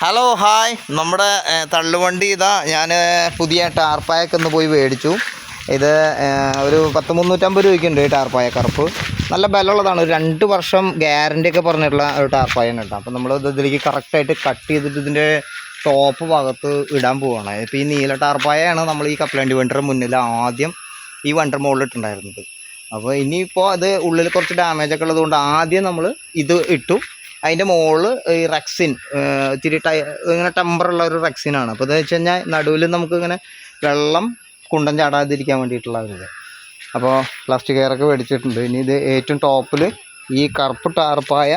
Hello hi. നമ്മുടെ തള്ളുവണ്ടി ഇതാ ഞാൻ പുതിയ ടാർപ്പായൊക്കെ ഒന്ന് പോയി മേടിച്ചു. ഇത് ഒരു 350 രൂപയ്ക്കുണ്ട് ഈ ടാർപ്പായ കറുപ്പ്. നല്ല ബലമുള്ളതാണ്. ഒരു 2 വർഷം ഗ്യാരൻ്റി ഒക്കെ പറഞ്ഞിട്ടുള്ള ഒരു ടാർപ്പായാണ് കേട്ടോ. അപ്പോൾ നമ്മൾ ഇതിലേക്ക് കറക്റ്റായിട്ട് കട്ട് ചെയ്തിട്ട് ഇതിൻ്റെ ടോപ്പ് ഭാഗത്ത് ഇടാൻ പോവുകയാണ്. ഇപ്പോൾ ഈ നീല ടാർപ്പായാണ് നമ്മൾ ഈ കപ്പലണ്ടി വണ്ടർ മുന്നിൽ ആദ്യം ഈ വണ്ടർ മുകളിലിട്ടുണ്ടായിരുന്നത്. അപ്പോൾ ഇനിയിപ്പോൾ അത് ഉള്ളിൽ കുറച്ച് ഡാമേജൊക്കെ ഉള്ളതുകൊണ്ട് ആദ്യം നമ്മൾ ഇത് ഇട്ടു. അതിൻ്റെ മുകളിൽ ഈ റെക്സിൻ ഇത്തിരി ഇങ്ങനെ ടെമ്പറുള്ള ഒരു റെക്സിനാണ്. അപ്പോൾ ഇതെന്ന് വെച്ച് കഴിഞ്ഞാൽ നടുവിൽ നമുക്കിങ്ങനെ വെള്ളം കുണ്ടൻ ചാടാതിരിക്കാൻ വേണ്ടിയിട്ടുള്ള ഒരിത്. അപ്പോൾ പ്ലാസ്റ്റിക് കെയറൊക്കെ മേടിച്ചിട്ടുണ്ട്. ഇനി ഇത് ഏറ്റവും ടോപ്പിൽ ഈ കറുപ്പ് ടാർപ്പായ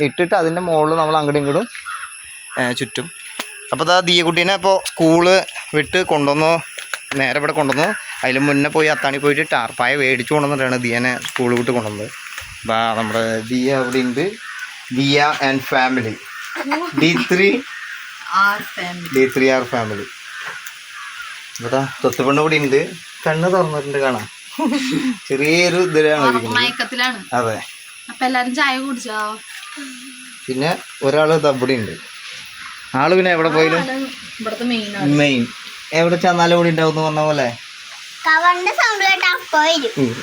ഇട്ടിട്ട് അതിൻ്റെ മുകളിൽ നമ്മൾ അങ്ങോട്ടും ഇങ്ങോട്ടും ചുറ്റും. അപ്പോൾ ഇതാ ദിയക്കുട്ടീനെ ഇപ്പോൾ സ്കൂള് വിട്ട് കൊണ്ടുവന്നു, നേരെ ഇവിടെ കൊണ്ടുവന്നു. അതിൽ മുന്നേ പോയി അത്താണി പോയിട്ട് ടാർപ്പായ മേടിച്ചു കൊണ്ടുവന്നിട്ടാണ് ദിയനെ സ്കൂൾ വിട്ട് കൊണ്ടുവന്നത്. അപ്പോൾ നമ്മുടെ ദിയ അവിടെ ഉണ്ട്. Diya and family, D3R family. ഇവിടെ തൊത്തുപെണ്ണ് കൂടി ഉണ്ട്. കണ്ണ് തുറന്നിട്ടുണ്ട്, കാണാം. ചെറിയൊരു ഇതിലാണ് ഇരിക്കുന്നത്. അതെ. പിന്നെ ഒരാള് ദബടി ഉണ്ട്. ആള് പിന്നെ എവിടെ പോയാലും മെയിൻ എവിടെ ചെന്നാലും കൂടി ഉണ്ടാവും പറഞ്ഞ പോലെ.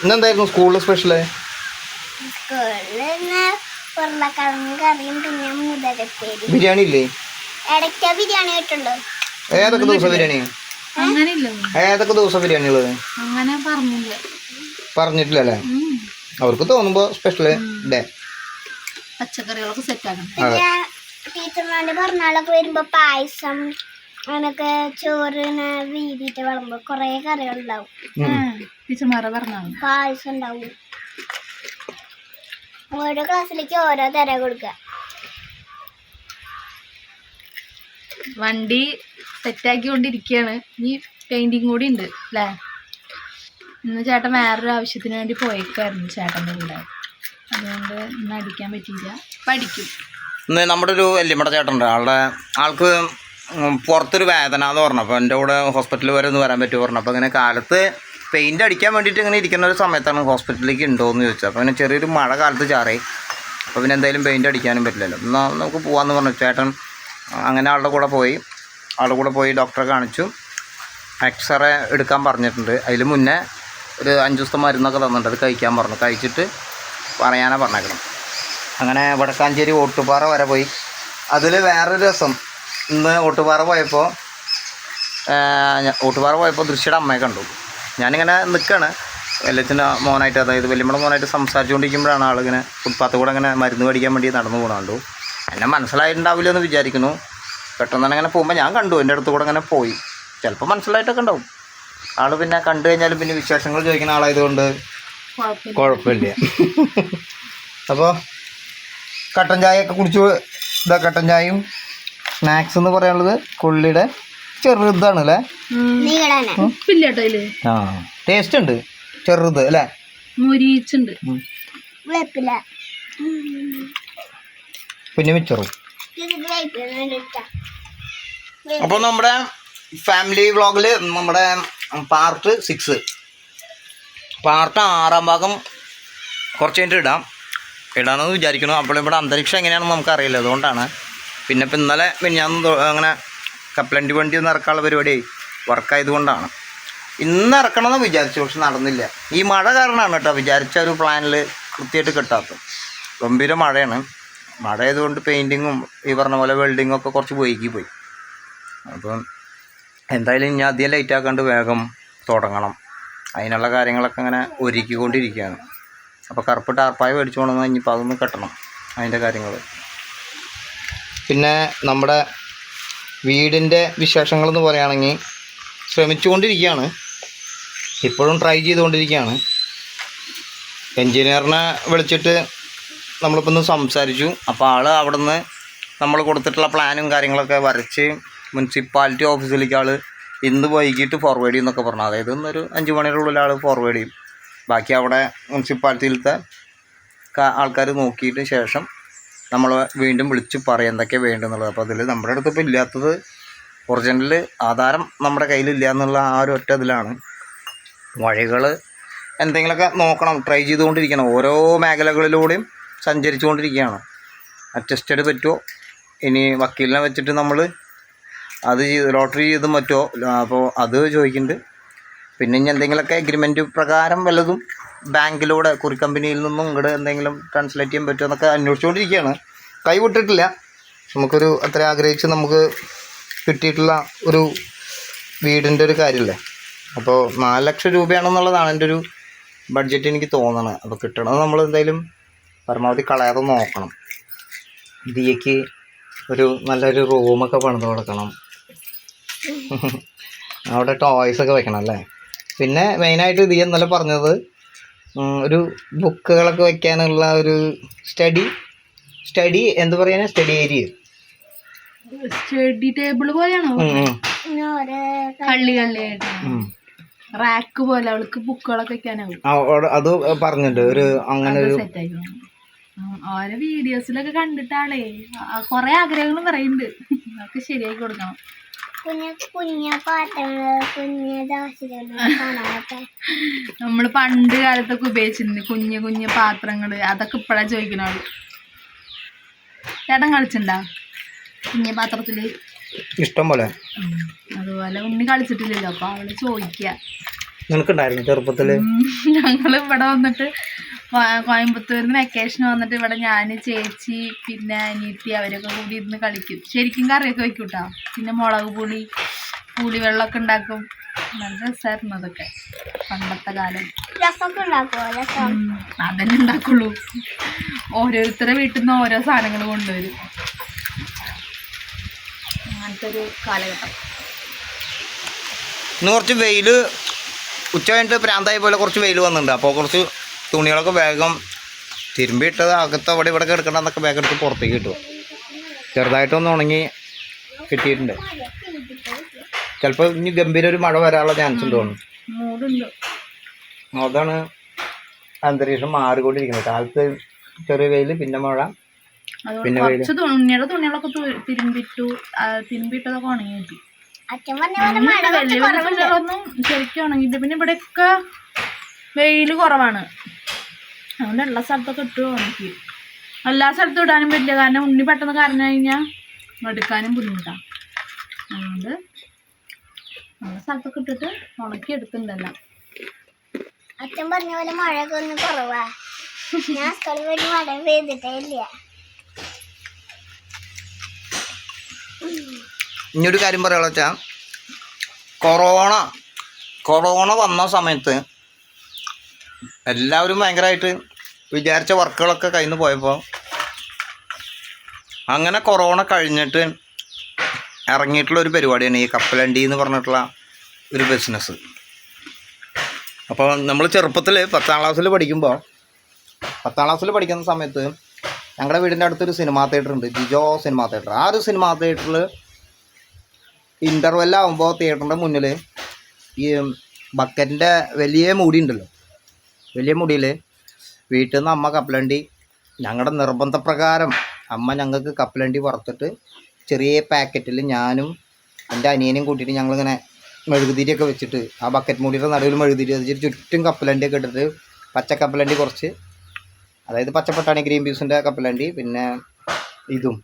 ഇന്നെന്തായിരുന്നു സ്കൂളിൽ സ്പെഷ്യല്? ബിരിയാണി ഇല്ലേ? ഏതൊക്കെ ദിവസം ബിരിയാണി? ഏതൊക്കെ ദിവസം ബിരിയാണി ഉള്ളത് പറഞ്ഞിട്ടില്ലല്ലേ? അവർക്ക് തോന്നുമ്പോ സ്പെഷ്യല് ഡേ പച്ചക്കറികളൊക്കെ സെറ്റാക്കണം. ടീച്ചർമാരുടെ പിറന്നാളൊക്കെ വരുമ്പോ പായസം അങ്ങനൊക്കെ ചോറിന് വീതിയിട്ട് വിളമ്പോ കൊറേ കറികൾ ഉണ്ടാവും. ടീച്ചർമാരുടെ പിറന്നാൾ പായസം ഉണ്ടാവും. ഓരോ ക്ലാസ്സിലേക്ക് ഓരോ തരം കൊടുക്കുക. വണ്ടി സെറ്റാക്കിക്കൊണ്ടിരിക്കുകയാണ്. ഇനി പെയിന്റിങ് കൂടി ഉണ്ട് അല്ലേ? ഇന്ന് ചേട്ടൻ വേറൊരു ആവശ്യത്തിന് വേണ്ടി പോയേക്കായിരുന്നു ചേട്ടൻ്റെ കൂടെ. അതുകൊണ്ട് ഇന്ന് അടിക്കാൻ പറ്റിയില്ല. പഠിക്കും. ഇന്ന് നമ്മുടെ ഒരു വല്യമ്മയുടെ ചേട്ടനുണ്ട്. ആൾക്ക് പുറത്തൊരു വേദന എന്ന് പറഞ്ഞപ്പോൾ എൻ്റെ കൂടെ ഹോസ്പിറ്റലിൽ വരെ ഒന്ന് വരാൻ പറ്റുമോ പറഞ്ഞപ്പോൾ അങ്ങനെ കാലത്ത് പെയിൻ്റ് അടിക്കാൻ വേണ്ടിയിട്ട് ഇങ്ങനെ ഇരിക്കുന്ന ഒരു സമയത്താണ് ഹോസ്പിറ്റലിലേക്ക് ഉണ്ടോ എന്ന് ചോദിച്ചത്. അപ്പോൾ പിന്നെ ചെറിയൊരു മഴ കാലത്ത് ചാറി. അപ്പോൾ പിന്നെ എന്തായാലും പെയിൻ്റ് അടിക്കാനും പറ്റില്ലല്ലോ. എന്നാൽ നമുക്ക് പോകാമെന്ന് പറഞ്ഞു ചേട്ടൻ. അങ്ങനെ ആളുടെ കൂടെ പോയി ഡോക്ടറെ കാണിച്ചു. എക്സ്റേ എടുക്കാൻ പറഞ്ഞിട്ടുണ്ട്. അതിൽ മുന്നേ ഒരു 5 ദിവസത്തെ മരുന്നൊക്കെ തന്നിട്ടുണ്ട്. അത് കഴിക്കാൻ പറഞ്ഞു. കഴിച്ചിട്ട് പറയാനാണ് പറഞ്ഞേക്കണം. അങ്ങനെ വടക്കാഞ്ചേരി ഓട്ടുപാറ വരെ പോയി. അതിൽ വേറൊരു രസം, ഇന്ന് ഓട്ടുപാറ പോയപ്പോൾ ദൃശ്യയുടെ അമ്മയെ കണ്ടു. ഞാനിങ്ങനെ നിൽക്കുകയാണ് വല്യച്ഛൻ്റെ മോനായിട്ട്, അതായത് വല്യമ്മയുടെ മോനായിട്ട് സംസാരിച്ചുകൊണ്ടിരിക്കുമ്പോഴാണ് ആളിങ്ങനെ ഫുട്പാത്ത് കൂടെ അങ്ങനെ മരുന്ന് മേടിക്കാൻ വേണ്ടി നടന്നു പോകണുണ്ടു. എന്നെ മനസ്സിലായിട്ടുണ്ടാവില്ല എന്ന് വിചാരിക്കുന്നു. പെട്ടെന്ന് തന്നെ അങ്ങനെ പോകുമ്പോൾ ഞാൻ കണ്ടു, എൻ്റെ അടുത്ത് കൂടെ അങ്ങനെ പോയി. ചിലപ്പോൾ മനസ്സിലായിട്ടൊക്കെ ഉണ്ടാവും. ആൾ പിന്നെ കണ്ടു കഴിഞ്ഞാലും പിന്നെ വിശേഷങ്ങൾ ചോദിക്കുന്ന ആളായതുകൊണ്ട് കുഴപ്പമില്ല. അപ്പോൾ കട്ടൻ ചായയൊക്കെ കുടിച്ചു. ഇതാ കട്ടൻ ചായയും സ്നാക്സ് എന്ന് പറയാനുള്ളത് കൊള്ളിയുടെ ചെറുതാണ് അല്ലേ? ആ ടേസ്റ്റ് ഉണ്ട്, ചെറുത് അല്ലേ? പിന്നെ മിച്ചറും. അപ്പോൾ നമ്മുടെ ഫാമിലി വ്ളോഗിൽ നമ്മുടെ പാർട്ട് 6 പാർട്ട് 6 ഭാഗം കുറച്ച് കഴിഞ്ഞിട്ട് ഇടാമെന്ന് വിചാരിക്കുന്നു. അപ്പോൾ ഇവിടെ അന്തരീക്ഷം എങ്ങനെയാണെന്ന് നമുക്കറിയില്ല, അതുകൊണ്ടാണ്. പിന്നെ ഇപ്പം ഇന്നലെ ഞാൻ അങ്ങനെ കപ്പലണ്ടി വണ്ടി ഒന്ന് ഇറക്കാനുള്ള പരിപാടി വർക്കായതുകൊണ്ടാണ് ഇന്ന് ഇറക്കണമെന്ന് വിചാരിച്ചു. പക്ഷെ നടന്നില്ല. ഈ മഴ കാരണമാണ് കേട്ടോ. വിചാരിച്ച ഒരു പ്ലാനിൽ കൃത്യമായിട്ട് കിട്ടാത്തത്. ഗംഭീര മഴയാണ്. മഴ ആയതുകൊണ്ട് പെയിൻറ്റിങ്ങും ഈ പറഞ്ഞ പോലെ വെൽഡിങ്ങും ഒക്കെ കുറച്ച് പോയി. അപ്പം എന്തായാലും ഇനി അധികം ലൈറ്റ് ആക്കാണ്ട് വേഗം തുടങ്ങണം. അതിനുള്ള കാര്യങ്ങളൊക്കെ അങ്ങനെ ഒരുക്കിക്കൊണ്ടിരിക്കുകയാണ്. അപ്പോൾ കറുപ്പ് ടാർപ്പായ മേടിച്ചു കൊണ്ടുവന്നാൽ ഇനിയിപ്പോൾ അതൊന്ന് കെട്ടണം, അതിൻ്റെ കാര്യങ്ങൾ. പിന്നെ നമ്മുടെ വീടിൻ്റെ വിശേഷങ്ങളെന്ന് പറയുകയാണെങ്കിൽ ശ്രമിച്ചുകൊണ്ടിരിക്കുകയാണ്, ഇപ്പോഴും ട്രൈ ചെയ്തുകൊണ്ടിരിക്കുകയാണ്. എൻജിനീയറിനെ വിളിച്ചിട്ട് നമ്മളിപ്പോൾ ഒന്ന് സംസാരിച്ചു. അപ്പോൾ ആൾ അവിടെ നിന്ന് നമ്മൾ കൊടുത്തിട്ടുള്ള പ്ലാനും കാര്യങ്ങളൊക്കെ വരച്ച് മുനിസിപ്പാലിറ്റി ഓഫീസിലേക്ക് ആൾ ഇന്ന് വൈകിട്ട് ഫോർവേഡ് ചെയ്യുമെന്നൊക്കെ പറഞ്ഞു. അതായത് ഇന്നൊരു 5 മണിയുടെ ഉള്ളിൽ ആൾ ഫോർവേഡ് ചെയ്യും. ബാക്കി അവിടെ മുനിസിപ്പാലിറ്റിയിലത്തെ ആൾക്കാർ നോക്കിയിട്ട് ശേഷം നമ്മൾ വീണ്ടും വിളിച്ച് പറയും എന്തൊക്കെയാണ് വേണ്ടതെന്നുള്ളത്. അപ്പോൾ അതിൽ നമ്മുടെ അടുത്ത് ഇപ്പോൾ ഇല്ലാത്തത് ഒറിജിനൽ ആധാരം നമ്മുടെ കയ്യിലില്ല എന്നുള്ള ആ ഒരു ഒറ്റ ഇതിലാണ്. വഴികൾ എന്തെങ്കിലുമൊക്കെ നോക്കണം, ട്രൈ ചെയ്തുകൊണ്ടിരിക്കണം. ഓരോ മേഖലകളിലൂടെയും സഞ്ചരിച്ചുകൊണ്ടിരിക്കുകയാണ്. അഡ്ജസ്റ്റഡ് പറ്റുമോ ഇനി വക്കീലിനെ വെച്ചിട്ട് നമ്മൾ അത് ലോട്ടറി ചെയ്ത് മറ്റോ അപ്പോൾ അത് ചോദിക്കുന്നുണ്ട്. പിന്നെ ഇനി എന്തെങ്കിലുമൊക്കെ എഗ്രിമെൻറ്റ് പ്രകാരം വല്ലതും ബാങ്കിലൂടെ കുറി കമ്പനിയിൽ നിന്നും ഇങ്ങോട്ട് എന്തെങ്കിലും ട്രാൻസ്ലേറ്റ് ചെയ്യാൻ പറ്റുമോ എന്നൊക്കെ അന്വേഷിച്ചുകൊണ്ടിരിക്കുകയാണ്. കൈവിട്ടിട്ടില്ല. നമുക്കൊരു അത്ര ആഗ്രഹിച്ച് നമുക്ക് കിട്ടിയിട്ടുള്ള ഒരു വീടിൻ്റെ ഒരു കാര്യമല്ലേ. അപ്പോൾ 4 ലക്ഷം രൂപയാണെന്നുള്ളതാണ് എൻ്റെ ഒരു ബഡ്ജറ്റ് എനിക്ക് തോന്നണത്. അപ്പോൾ കിട്ടണത് നമ്മൾ എന്തായാലും പരമാവധി കളയാതെ നോക്കണം. ദിയയ്ക്ക് ഒരു നല്ലൊരു റൂമൊക്കെ പണിത് കൊടുക്കണം. അവിടെ ടോയ്സൊക്കെ വെക്കണം അല്ലേ. പിന്നെ മെയിനായിട്ട് ദിയ ഇന്നലെ പറഞ്ഞത് ഒരു ബുക്കുകളൊക്കെ വയ്ക്കാനുള്ള ഒരു സ്റ്റഡി എന്ത് പറയാനാ സ്റ്റഡി ഏരിയ സ്റ്റഡി ടേബിൾ പോലെയാണോ? കള്ളിയായിട്ട് റാക്ക് പോലെ അവൾക്ക് ബുക്കുകളൊക്കെ വെക്കാനാവും. അത് പറഞ്ഞിട്ടുണ്ട് ഒരു അങ്ങനെ ഒരു സെറ്റ് ആയിക്കോളും. ഓരോ വീഡിയോസിലൊക്കെ കണ്ടിട്ടാളേ കൊറേ ആഗ്രഹങ്ങളും പറയുന്നുണ്ട്. അതൊക്കെ ശരിയാക്കി കൊടുക്കണം. നമ്മള് പണ്ട് കാലത്തൊക്കെ ഉപയോഗിച്ചിട്ടുണ്ട് കുഞ്ഞു കുഞ്ഞു പാത്രങ്ങള്. അതൊക്കെ ഇപ്പഴാ ചോദിക്കണവള്. ചേട്ടൻ കളിച്ചിട്ടുണ്ടാ കുഞ്ഞു പാത്രത്തില്? ഇഷ്ടം പോലെ. അതുപോലെ ഉണ്ണി കളിച്ചിട്ടില്ലല്ലോ. അപ്പൊ അവള് ചോദിക്കുക. നിനക്കുണ്ടായിരുന്നു ചെറുപ്പത്തില്? ഞങ്ങള് ഇവിടെ വന്നിട്ട് കോയമ്പത്തൂരിന്ന് വെക്കേഷൻ വന്നിട്ട് ഇവിടെ ഞാൻ, ചേച്ചി, പിന്നെ അനിയത്തി അവരൊക്കെ കൂടി ഇരുന്ന് കളിക്കും. ശരിക്കും കറിയൊക്കെ വെക്കും കേട്ടോ. പിന്നെ മുളക് പുളിവെള്ളമൊക്കെ ഉണ്ടാക്കും. നല്ല രസമായിരുന്നു അതൊക്കെ പണ്ടത്തെ കാലം. അതന്നെ ഉണ്ടാക്കുള്ളൂ. ഓരോരുത്തരുടെ വീട്ടിൽ നിന്ന് ഓരോ സാധനങ്ങൾ കൊണ്ടുവരും. അങ്ങനത്തെ ഒരു കാലഘട്ടം. ഇന്ന് കുറച്ച് വെയിൽ ഉച്ച കഴിഞ്ഞിട്ട് പ്രാന്തായ പോലെ കുറച്ച് വെയിൽ വന്നിട്ടുണ്ട്. അപ്പോൾ കുറച്ച് തുണികളൊക്കെ വേഗം തിരുമ്പിയിട്ടത് അകത്ത് അവിടെ ഇവിടെ കിടക്കണമെന്നൊക്കെ വേഗം എടുത്ത് പുറത്തേക്ക് കിട്ടും. ചെറുതായിട്ടൊന്ന് ഉണങ്ങി കിട്ടിയിട്ടുണ്ട്. ചിലപ്പോൾ ഇനി ഗംഭീര ഒരു മഴ വരാനുള്ള ചാൻസ് ഉണ്ട് തോന്നുന്നു. അതാണ് അന്തരീക്ഷം മാറിക്കൊണ്ടിരിക്കുന്നത്. കാലത്ത് ചെറിയ വെയിൽ, പിന്നെ മഴ, പിന്നെ വെയിൽ. തുണികളൊക്കെ തിരുമ്പിട്ടതൊക്കെ ഉണങ്ങി കിട്ടി. ഒന്നും ശരിക്കും ഉണങ്ങിയിട്ട്. പിന്നെ ഇവിടെയൊക്കെ വെയിൽ കുറവാണ്. അതുകൊണ്ട് എല്ലാ സ്ഥലത്തൊക്കെ ഇട്ട് ഉണക്കി. എല്ലാ സ്ഥലത്തും ഇടാനും പറ്റില്ല. കാരണം ഉണ്ണി പെട്ടെന്ന് കരഞ്ഞു കഴിഞ്ഞാൽ എടുക്കാനും ബുദ്ധിമുട്ടാണ്. അതുകൊണ്ട് എല്ലാ സ്ഥലത്തൊക്കെ ഇട്ടിട്ട് ഉണക്കി എടുക്കുന്നുണ്ടല്ലോ. അച്ഛൻ പറഞ്ഞ പോലെ മഴയൊക്കെ ഒന്ന് കുറവാ. ഞാൻ സ്കൂളിൽ പോയിട്ട് മഴ പെയ്തിട്ടേ ഇല്ല. ഇനിയൊരു കാര്യം പറയാനുള്ള വെച്ചാൽ കൊറോണ വന്ന സമയത്ത് എല്ലാവരും ഭയങ്കരമായിട്ട് വിചാരിച്ച വർക്കുകളൊക്കെ കയ്യിൽ നിന്ന് പോയപ്പോൾ അങ്ങനെ കൊറോണ കഴിഞ്ഞിട്ട് ഇറങ്ങിയിട്ടുള്ള ഒരു പരിപാടിയാണ് ഈ കപ്പലണ്ടി എന്ന് പറഞ്ഞിട്ടുള്ള ഒരു ബിസിനസ്. അപ്പോൾ നമ്മൾ ചെറുപ്പത്തിൽ 10ാം ക്ലാസ്സിൽ പഠിക്കുന്ന സമയത്ത് ഞങ്ങളുടെ വീടിൻ്റെ അടുത്തൊരു സിനിമാ തിയേറ്റർ ഉണ്ട്, ജിജോ സിനിമാ തിയേറ്റർ. ആ ഒരു സിനിമാ തിയേറ്ററിൽ ഇൻ്റർവെല്ലാകുമ്പോൾ തിയേറ്ററിൻ്റെ മുന്നിൽ ഈ ബക്കറ്റിൻ്റെ വലിയ മുടി ഉണ്ടല്ലോ, വലിയ മുടിയിൽ വീട്ടിൽ നിന്ന് അമ്മ കപ്പലണ്ടി, ഞങ്ങളുടെ നിർബന്ധപ്രകാരം അമ്മ ഞങ്ങൾക്ക് കപ്പലണ്ടി വറുത്തിട്ട് ചെറിയ പാക്കറ്റിൽ ഞാനും എൻ്റെ അനിയനെയും കൂട്ടിയിട്ട് ഞങ്ങളിങ്ങനെ മെഴുകുതിരിയൊക്കെ വെച്ചിട്ട് ആ ബക്കറ്റ് മുടിയുടെ നടുവിൽ മെഴുകുതിരി വെച്ചിട്ട് ചുറ്റും കപ്പലണ്ടിയൊക്കെ ഇട്ടിട്ട് പച്ച കപ്പലണ്ടി കുറച്ച്, അതായത് പച്ചപ്പട്ടാണി ഗ്രീൻ പീസിൻ്റെ കപ്പലണ്ടി, പിന്നെ ഇതും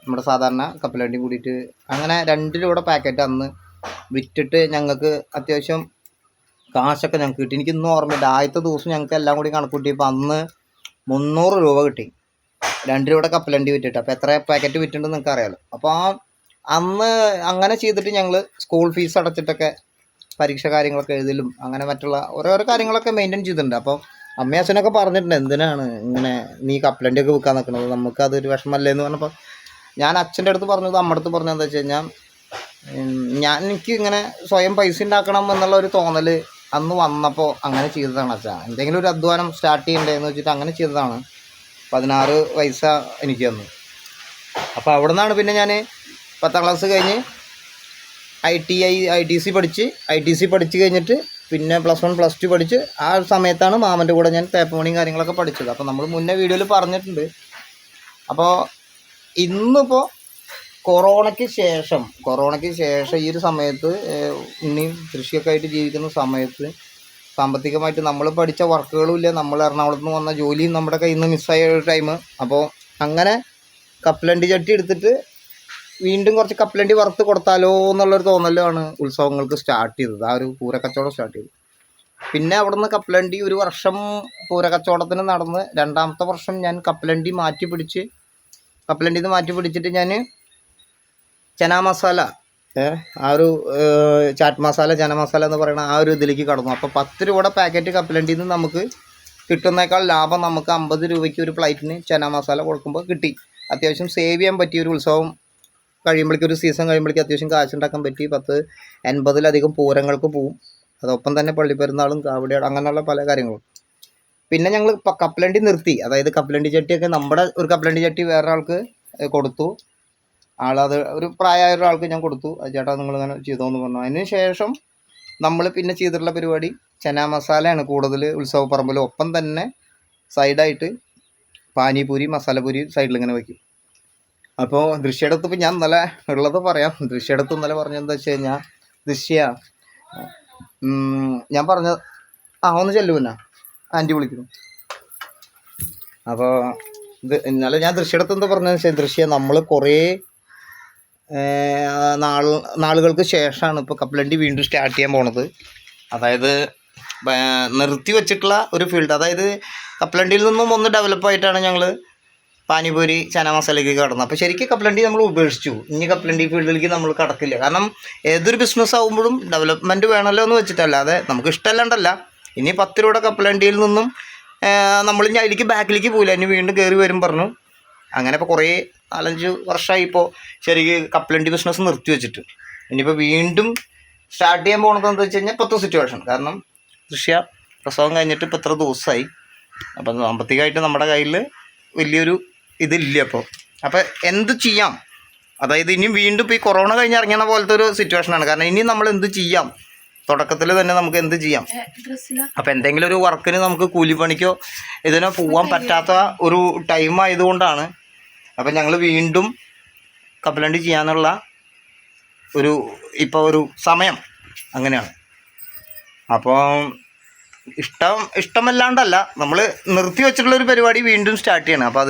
നമ്മുടെ സാധാരണ കപ്പലണ്ടിയും കൂടിയിട്ട് അങ്ങനെ 2 രൂപയുടെ പാക്കറ്റ് അന്ന് വിറ്റിട്ട് ഞങ്ങൾക്ക് അത്യാവശ്യം കാശൊക്കെ ഞങ്ങൾക്ക് കിട്ടി. എനിക്കിന്നും ഓർമ്മയില്ല. ആദ്യത്തെ ദിവസം ഞങ്ങൾക്ക് എല്ലാം കൂടി കണക്ക് കൂട്ടിയപ്പോൾ അന്ന് 300 രൂപ കിട്ടി 2 രൂപയുടെ കപ്പലണ്ടി വിറ്റിട്ട്. അപ്പോൾ എത്ര പാക്കറ്റ് വിറ്റിട്ടുണ്ടെന്ന് നിങ്ങൾക്ക് അറിയാമല്ലോ. അപ്പോൾ അന്ന് അങ്ങനെ ചെയ്തിട്ട് ഞങ്ങൾ സ്കൂൾ ഫീസ് അടച്ചിട്ടൊക്കെ പരീക്ഷ കാര്യങ്ങളൊക്കെ എഴുതലും അങ്ങനെ മറ്റുള്ള ഓരോരോ കാര്യങ്ങളൊക്കെ മെയിൻറ്റെയിൻ ചെയ്തിട്ടുണ്ട്. അപ്പോൾ അമ്മയും അച്ഛനൊക്കെ പറഞ്ഞിട്ടുണ്ട്, എന്തിനാണ് ഇങ്ങനെ നീ കപ്പലണ്ടിയൊക്കെ വിൽക്കാൻ നിൽക്കുന്നത്, നമുക്കതൊരു വിഷമല്ലേ എന്ന് പറഞ്ഞപ്പോൾ ഞാൻ അച്ഛൻ്റെ അടുത്ത് പറഞ്ഞത് അമ്മയുടെ അടുത്ത് പറഞ്ഞത് എന്താ വെച്ച് കഴിഞ്ഞാൽ എനിക്ക് ഇങ്ങനെ സ്വയം പൈസ ഉണ്ടാക്കണം എന്നുള്ള ഒരു തോന്നൽ അന്ന് വന്നപ്പോൾ അങ്ങനെ ചെയ്തതാണ് അച്ഛാ. എന്തെങ്കിലും ഒരു അധ്വാനം സ്റ്റാർട്ട് ചെയ്യണ്ടേന്ന് വെച്ചിട്ട് അങ്ങനെ ചെയ്തതാണ്. 16 പൈസ എനിക്ക് തന്നു. അപ്പോൾ അവിടെ നിന്നാണ് പിന്നെ ഞാൻ 10ാം ക്ലാസ് കഴിഞ്ഞ് ITC പഠിച്ച് കഴിഞ്ഞിട്ട് പിന്നെ +1 +2 പഠിച്ച് ആ സമയത്താണ് മാമൻ്റെ കൂടെ ഞാൻ പേപ്പർ മണിയും കാര്യങ്ങളൊക്കെ പഠിച്ചത്. അപ്പോൾ നമ്മൾ മുന്നേ വീഡിയോയിൽ പറഞ്ഞിട്ടുണ്ട്. അപ്പോൾ ഇന്നിപ്പോൾ കൊറോണയ്ക്ക് ശേഷം ഈ ഒരു സമയത്ത് ഇനിയും കൃഷിയൊക്കെ ആയിട്ട് ജീവിക്കുന്ന സമയത്ത് സാമ്പത്തികമായിട്ട് നമ്മൾ പഠിച്ച വർക്കുകളും ഇല്ല, നമ്മൾ എറണാകുളത്ത് നിന്ന് വന്ന ജോലിയും നമ്മുടെ കയ്യിൽ നിന്ന് മിസ്സായ ഒരു ടൈം. അപ്പോൾ അങ്ങനെ കപ്പലണ്ടി ചട്ടി എടുത്തിട്ട് വീണ്ടും കുറച്ച് കപ്പലണ്ടി വറുത്ത് കൊടുത്താലോ എന്നുള്ളൊരു തോന്നലാണ് ഉത്സവങ്ങൾക്ക് സ്റ്റാർട്ട് ചെയ്തത്. ആ ഒരു പൂരക്കച്ചവടം സ്റ്റാർട്ട് ചെയ്തത്. പിന്നെ അവിടുന്ന് കപ്പലണ്ടി ഒരു വർഷം പൂരക്കച്ചവടത്തിന് നടന്ന് 2ാമത്തെ വർഷം ഞാൻ കപ്പലണ്ടി മാറ്റി പിടിച്ചിട്ട് ഞാൻ ചന മസാല, ആ ഒരു ചാറ്റ് മസാല, ചന മസാല എന്ന് പറയുന്ന ആ ഒരു ഇതിലേക്ക് കടന്നു. അപ്പോൾ 10 രൂപയുടെ പാക്കറ്റ് കപ്പലണ്ടിയിൽ നിന്ന് നമുക്ക് കിട്ടുന്നേക്കാൾ ലാഭം നമുക്ക് 50 രൂപയ്ക്ക് ഒരു പ്ലേറ്റിന് ചന മസാല കൊടുക്കുമ്പോൾ കിട്ടി. അത്യാവശ്യം സേവ് ചെയ്യാൻ പറ്റിയ ഒരു ഉത്സവം കഴിയുമ്പോഴേക്കും, ഒരു സീസൺ കഴിയുമ്പോഴേക്കും അത്യാവശ്യം കാശുണ്ടാക്കാൻ പറ്റി. 80-ലധികം പൂരങ്ങൾക്ക് പോവും. അതൊപ്പം തന്നെ പള്ളിപ്പെരുന്നാളും കാവടിയാട് അങ്ങനെയുള്ള പല കാര്യങ്ങളും. പിന്നെ ഞങ്ങൾ കപ്പലണ്ടി നിർത്തി. അതായത് കപ്പലണ്ടി ചട്ടിയൊക്കെ നമ്മുടെ ഒരു കപ്പലണ്ടി ചട്ടി വേറൊരാൾക്ക് കൊടുത്തു. ആളത് ഒരു പ്രായമായ ഒരാൾക്ക് ഞാൻ കൊടുത്തു. ചേട്ടാ നിങ്ങളിങ്ങനെ ചെയ്തോന്ന് പറഞ്ഞു. അതിന് ശേഷം നമ്മൾ പിന്നെ ചെയ്തിട്ടുള്ള പരിപാടി ചന മസാലയാണ് കൂടുതൽ ഉത്സവ പറമ്പിൽ. ഒപ്പം തന്നെ സൈഡായിട്ട് പാനിപൂരി, മസാലപൂരി സൈഡിൽ ഇങ്ങനെ വയ്ക്കും. അപ്പോൾ ദൃശ്യടുത്ത് ഇപ്പോൾ ഞാൻ ഇന്നലെ ഉള്ളത് പറയാം. ദൃശ്യടുത്ത് ഇന്നലെ പറഞ്ഞതെന്താ വെച്ച് കഴിഞ്ഞാൽ, ഞാൻ പറഞ്ഞത് ഒന്ന് ചെല്ലുമെന്നാ ആൻറ്റി വിളിക്കുന്നു. അപ്പോൾ ഇന്നലെ ഞാൻ ദൃശ്യടുത്ത് എന്താ പറഞ്ഞതെന്ന് വെച്ചാൽ, ദൃശ്യം നമ്മൾ കുറേ നാളുകൾക്ക് ശേഷമാണ് ഇപ്പോൾ കപ്പലണ്ടി വീണ്ടും സ്റ്റാർട്ട് ചെയ്യാൻ പോണത്. അതായത് നിർത്തി വെച്ചിട്ടുള്ള ഒരു ഫീൽഡ്. അതായത് കപ്പലണ്ടിയിൽ നിന്നും ഒന്ന് ഡെവലപ്പായിട്ടാണ് ഞങ്ങൾ പാനിപൂരി, ചന മസാലയ്ക്ക് കടന്നത്. അപ്പോൾ ശരിക്കും കപ്പലണ്ടി നമ്മൾ ഉപേക്ഷിച്ചു. ഇനി കപ്പലണ്ടി ഫീൽഡിലേക്ക് നമ്മൾ കടക്കില്ല. കാരണം ഏതൊരു ബിസിനസ് ആകുമ്പോഴും ഡെവലപ്മെൻറ്റ് വേണമല്ലോ എന്ന് വെച്ചിട്ടല്ലാതെ നമുക്ക് ഇഷ്ടമല്ലാണ്ടല്ല. ഇനി 10 രൂപയുടെ കപ്പലണ്ടിയിൽ നിന്നും നമ്മൾ ഇനി അതിലേക്ക് ബാക്കിലേക്ക് പോയില്ല. ഇനി വീണ്ടും കയറി വരും പറഞ്ഞു. അങ്ങനെ ഇപ്പോൾ കുറേ 4-5 വർഷമായി ഇപ്പോൾ ശരിക്കും കപ്പലണ്ടി ബിസിനസ് നിർത്തി വെച്ചിട്ട്. ഇനിയിപ്പോൾ വീണ്ടും സ്റ്റാർട്ട് ചെയ്യാൻ പോകുന്നത് എന്താ വെച്ച് കഴിഞ്ഞാൽ ഇപ്പോഴത്തെ സിറ്റുവേഷൻ. കാരണം പ്രസവം കഴിഞ്ഞിട്ട് ഇപ്പോൾ ഇത്ര ദിവസമായി. അപ്പം സാമ്പത്തികമായിട്ട് നമ്മുടെ കയ്യിൽ വലിയൊരു ഇതില്ല. അപ്പോൾ എന്ത് ചെയ്യാം? അതായത് ഇനി വീണ്ടും ഇപ്പോൾ ഈ കൊറോണ കഴിഞ്ഞ് ഇറങ്ങുന്ന പോലത്തെ ഒരു സിറ്റുവേഷനാണ്. കാരണം ഇനി നമ്മൾ എന്ത് ചെയ്യാം? തുടക്കത്തിൽ തന്നെ നമുക്ക് എന്ത് ചെയ്യാം? അപ്പോൾ എന്തെങ്കിലും ഒരു വർക്കിന് നമുക്ക് കൂലിപ്പണിക്കോ ഇതിനോ പോകാൻ പറ്റാത്ത ഒരു ടൈം ആയതുകൊണ്ടാണ് അപ്പം ഞങ്ങൾ വീണ്ടും കപ്പലണ്ടി ചെയ്യാനുള്ള ഒരു സമയം അങ്ങനെയാണ്. അപ്പോൾ ഇഷ്ടമല്ലാണ്ടല്ല, നമ്മൾ നിർത്തി വെച്ചിട്ടുള്ളൊരു പരിപാടി വീണ്ടും സ്റ്റാർട്ട് ചെയ്യണം. അപ്പോൾ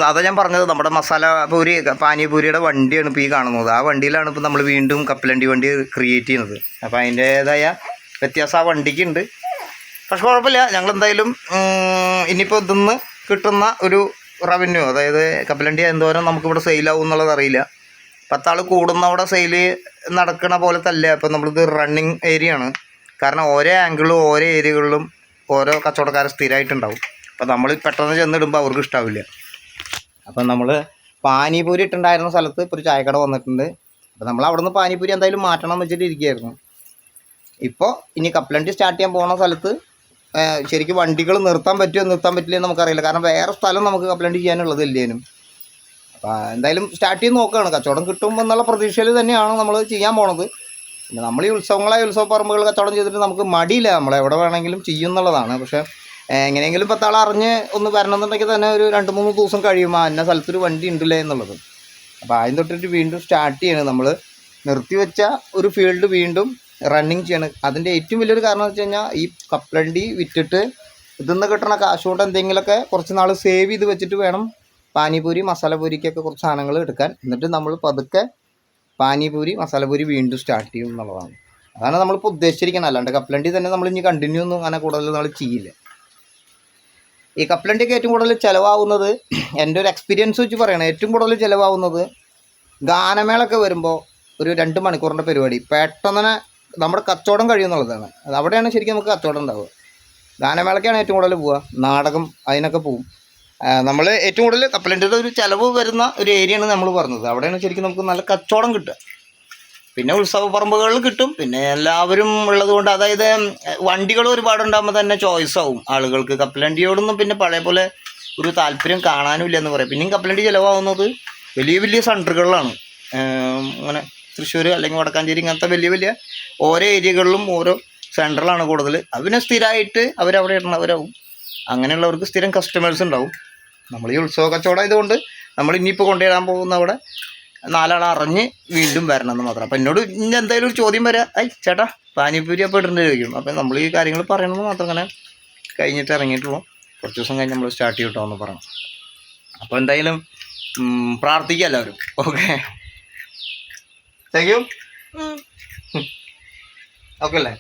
അതാ ഞാൻ പറഞ്ഞത്, നമ്മുടെ മസാലപൂരി, പാനിപൂരിയുടെ വണ്ടിയാണ് ഇപ്പോൾ ഈ കാണുന്നത്. ആ വണ്ടിയിലാണ് ഇപ്പോൾ നമ്മൾ വീണ്ടും കപ്പലണ്ടി വണ്ടി ക്രിയേറ്റ് ചെയ്യുന്നത്. അപ്പോൾ അതിൻ്റേതായ വ്യത്യാസം ആ വണ്ടിക്കുണ്ട്. പക്ഷെ കുഴപ്പമില്ല, ഞങ്ങളെന്തായാലും ഇനിയിപ്പോൾ ഇതിന്ന് കിട്ടുന്ന ഒരു റവന്യൂ, അതായത് കപ്പലണ്ടി എന്തോരം നമുക്കിവിടെ സെയിലാവും എന്നുള്ളത് അറിയില്ല. 10 ആൾ കൂടുന്നവിടെ സെയിൽ നടക്കണ പോലത്തല്ല. അപ്പോൾ നമ്മളിത് റണ്ണിങ് ഏരിയ ആണ്. കാരണം ഓരോ ആംഗിളും ഓരോ ഏരിയകളിലും ഓരോ കച്ചവടക്കാർ സ്ഥിരമായിട്ടുണ്ടാവും. അപ്പോൾ നമ്മൾ പെട്ടെന്ന് ചെന്നിടുമ്പോൾ അവർക്ക് ഇഷ്ടാവില്ല. അപ്പം നമ്മൾ പാനിപൂരി ഇട്ടുണ്ടായിരുന്ന സ്ഥലത്ത് ഇപ്പോൾ ഒരു ചായക്കട വന്നിട്ടുണ്ട്. അപ്പോൾ നമ്മൾ അവിടെ നിന്ന് പാനിപൂരി എന്തായാലും മാറ്റണം എന്ന് വെച്ചിട്ട് ഇരിക്കുകയായിരുന്നു. ഇപ്പോൾ ഇനി കപ്പലണ്ടി സ്റ്റാർട്ട് ചെയ്യാൻ പോകുന്ന സ്ഥലത്ത് ശരിക്കും വണ്ടികൾ നിർത്താൻ പറ്റില്ല എന്ന് നമുക്കറിയില്ല. കാരണം വേറെ സ്ഥലം നമുക്ക് കപ്പലണ്ടി ചെയ്യാനുള്ളത് ഇല്ലേനും. അപ്പോൾ എന്തായാലും സ്റ്റാർട്ട് ചെയ്ത് നോക്കുകയാണ്. കച്ചവടം കിട്ടും എന്നുള്ള പ്രതീക്ഷയിൽ തന്നെയാണ് നമ്മൾ ചെയ്യാൻ പോണത്. പിന്നെ നമ്മൾ ഈ ഉത്സവ പറമ്പുകൾ കച്ചവടം ചെയ്തിട്ട് നമുക്ക് മടിയില്ല, നമ്മൾ എവിടെ വേണമെങ്കിലും ചെയ്യും എന്നുള്ളതാണ്. പക്ഷേ എങ്ങനെയെങ്കിലും 10 ആൾ അറിഞ്ഞ് ഒന്ന് വരണമെന്നുണ്ടെങ്കിൽ തന്നെ ഒരു 2-3 ദിവസം കഴിയുമ്പോൾ അന്ന സ്ഥലത്തൊരു വണ്ടി ഉണ്ടല്ലേ എന്നുള്ളത്. അപ്പോൾ ആദ്യം തൊട്ടിട്ട് വീണ്ടും സ്റ്റാർട്ട് ചെയ്യണം. നമ്മൾ നിർത്തിവെച്ച ഒരു ഫീൽഡ് വീണ്ടും റണ്ണിങ് ചെയ്യണം. അതിൻ്റെ ഏറ്റവും വലിയൊരു കാരണം എന്ന് വെച്ച് കഴിഞ്ഞാൽ, ഈ കപ്പലണ്ടി വിറ്റിട്ട് ഇതിന്ന് കിട്ടുന്ന കാശ് കൊണ്ട് എന്തെങ്കിലുമൊക്കെ കുറച്ച് നാൾ സേവ് ചെയ്ത് വെച്ചിട്ട് വേണം പാനിപൂരി, മസാലപൂരിക്കൊക്കെ കുറച്ച് സാധനങ്ങൾ എടുക്കാൻ. എന്നിട്ട് നമ്മൾ പതുക്കെ പാനിപൂരി, മസാലപൂരി വീണ്ടും സ്റ്റാർട്ട് ചെയ്യും എന്നുള്ളതാണ്. അതാണ് നമ്മളിപ്പോൾ ഉദ്ദേശിച്ചിരിക്കുന്നത്. അല്ലാണ്ട് കപ്പലണ്ടി തന്നെ നമ്മൾ ഇനി കണ്ടിന്യൂ ഒന്നും അങ്ങനെ കൂടുതൽ നമ്മൾ ചെയ്യില്ല. ഈ കപ്പലണ്ടിയൊക്കെ ഏറ്റവും കൂടുതൽ ചിലവാകുന്നത്, എൻ്റെ ഒരു എക്സ്പീരിയൻസ് വെച്ച് പറയണം, ഏറ്റവും കൂടുതൽ ചിലവാകുന്നത് ഗാനമേളൊക്കെ വരുമ്പോൾ ഒരു 2 മണിക്കൂറിൻ്റെ പരിപാടി പെട്ടെന്ന് തന്നെ നമ്മുടെ കച്ചവടം കഴിയുമെന്നുള്ളതാണ്. അത് അവിടെയാണ് ശരിക്കും നമുക്ക് കച്ചവടം ഉണ്ടാവുക. ഗാനമേളയ്ക്കാണ് ഏറ്റവും കൂടുതൽ പോവുക, നാടകം അതിനൊക്കെ പോവും. നമ്മൾ ഏറ്റവും കൂടുതൽ കപ്പലണ്ടിയുടെ ഒരു ചിലവ് വരുന്ന ഒരു ഏരിയയാണ് നമ്മൾ പറഞ്ഞത്. അവിടെയാണ് ശരിക്കും നമുക്ക് നല്ല കച്ചവടം കിട്ടുക. പിന്നെ ഉത്സവ പറമ്പുകളിൽ കിട്ടും. പിന്നെ എല്ലാവരും ഉള്ളത് കൊണ്ട്, അതായത് വണ്ടികൾ ഒരുപാടുണ്ടാകുമ്പോൾ തന്നെ ചോയ്സ് ആവും ആളുകൾക്ക്. കപ്പലണ്ടിയോടൊന്നും പിന്നെ പഴയ പോലെ ഒരു താല്പര്യം കാണാനുമില്ല എന്ന് പറയാം. പിന്നെയും കപ്പലണ്ടി ചിലവാകുന്നത് വലിയ വലിയ സെൻറ്ററുകളിലാണ്. അങ്ങനെ തൃശ്ശൂർ അല്ലെങ്കിൽ വടക്കാഞ്ചേരി ഇങ്ങനത്തെ വലിയ ഓരോ ഏരിയകളിലും ഓരോ സെൻറ്ററിലാണ് കൂടുതൽ. അതിനെ സ്ഥിരമായിട്ട് അവരവിടെ ഇടുന്നവരാവും. അങ്ങനെയുള്ളവർക്ക് സ്ഥിരം കസ്റ്റമേഴ്സ് ഉണ്ടാവും. നമ്മൾ ഈ ഉത്സവ കച്ചവടം ആയതുകൊണ്ട് നമ്മൾ ഇനിയിപ്പോൾ കൊണ്ടുവരാൻ പോകുന്ന അവിടെ 4 ആൾ അറിഞ്ഞ് വീണ്ടും വരണമെന്ന് മാത്രം. അപ്പം എന്നോട് ഇനി എന്തായാലും ഒരു ചോദ്യം വരാം, ചേട്ടാ പാനിപൂരി അപ്പോൾ ഇടേണ്ടി ചോദിക്കും. അപ്പം നമ്മൾ ഈ കാര്യങ്ങൾ പറയണമെന്ന് മാത്രം അങ്ങനെ കഴിഞ്ഞിട്ട് ഇറങ്ങിയിട്ടുള്ളൂ. കുറച്ച് ദിവസം കഴിഞ്ഞ് നമ്മൾ സ്റ്റാർട്ട് ചെയ്തിട്ടോന്ന് പറയണം. അപ്പോൾ എന്തായാലും പ്രാർത്ഥിക്കുക എല്ലാവരും. Okay, thank you. ഓക്കെ അല്ലേ?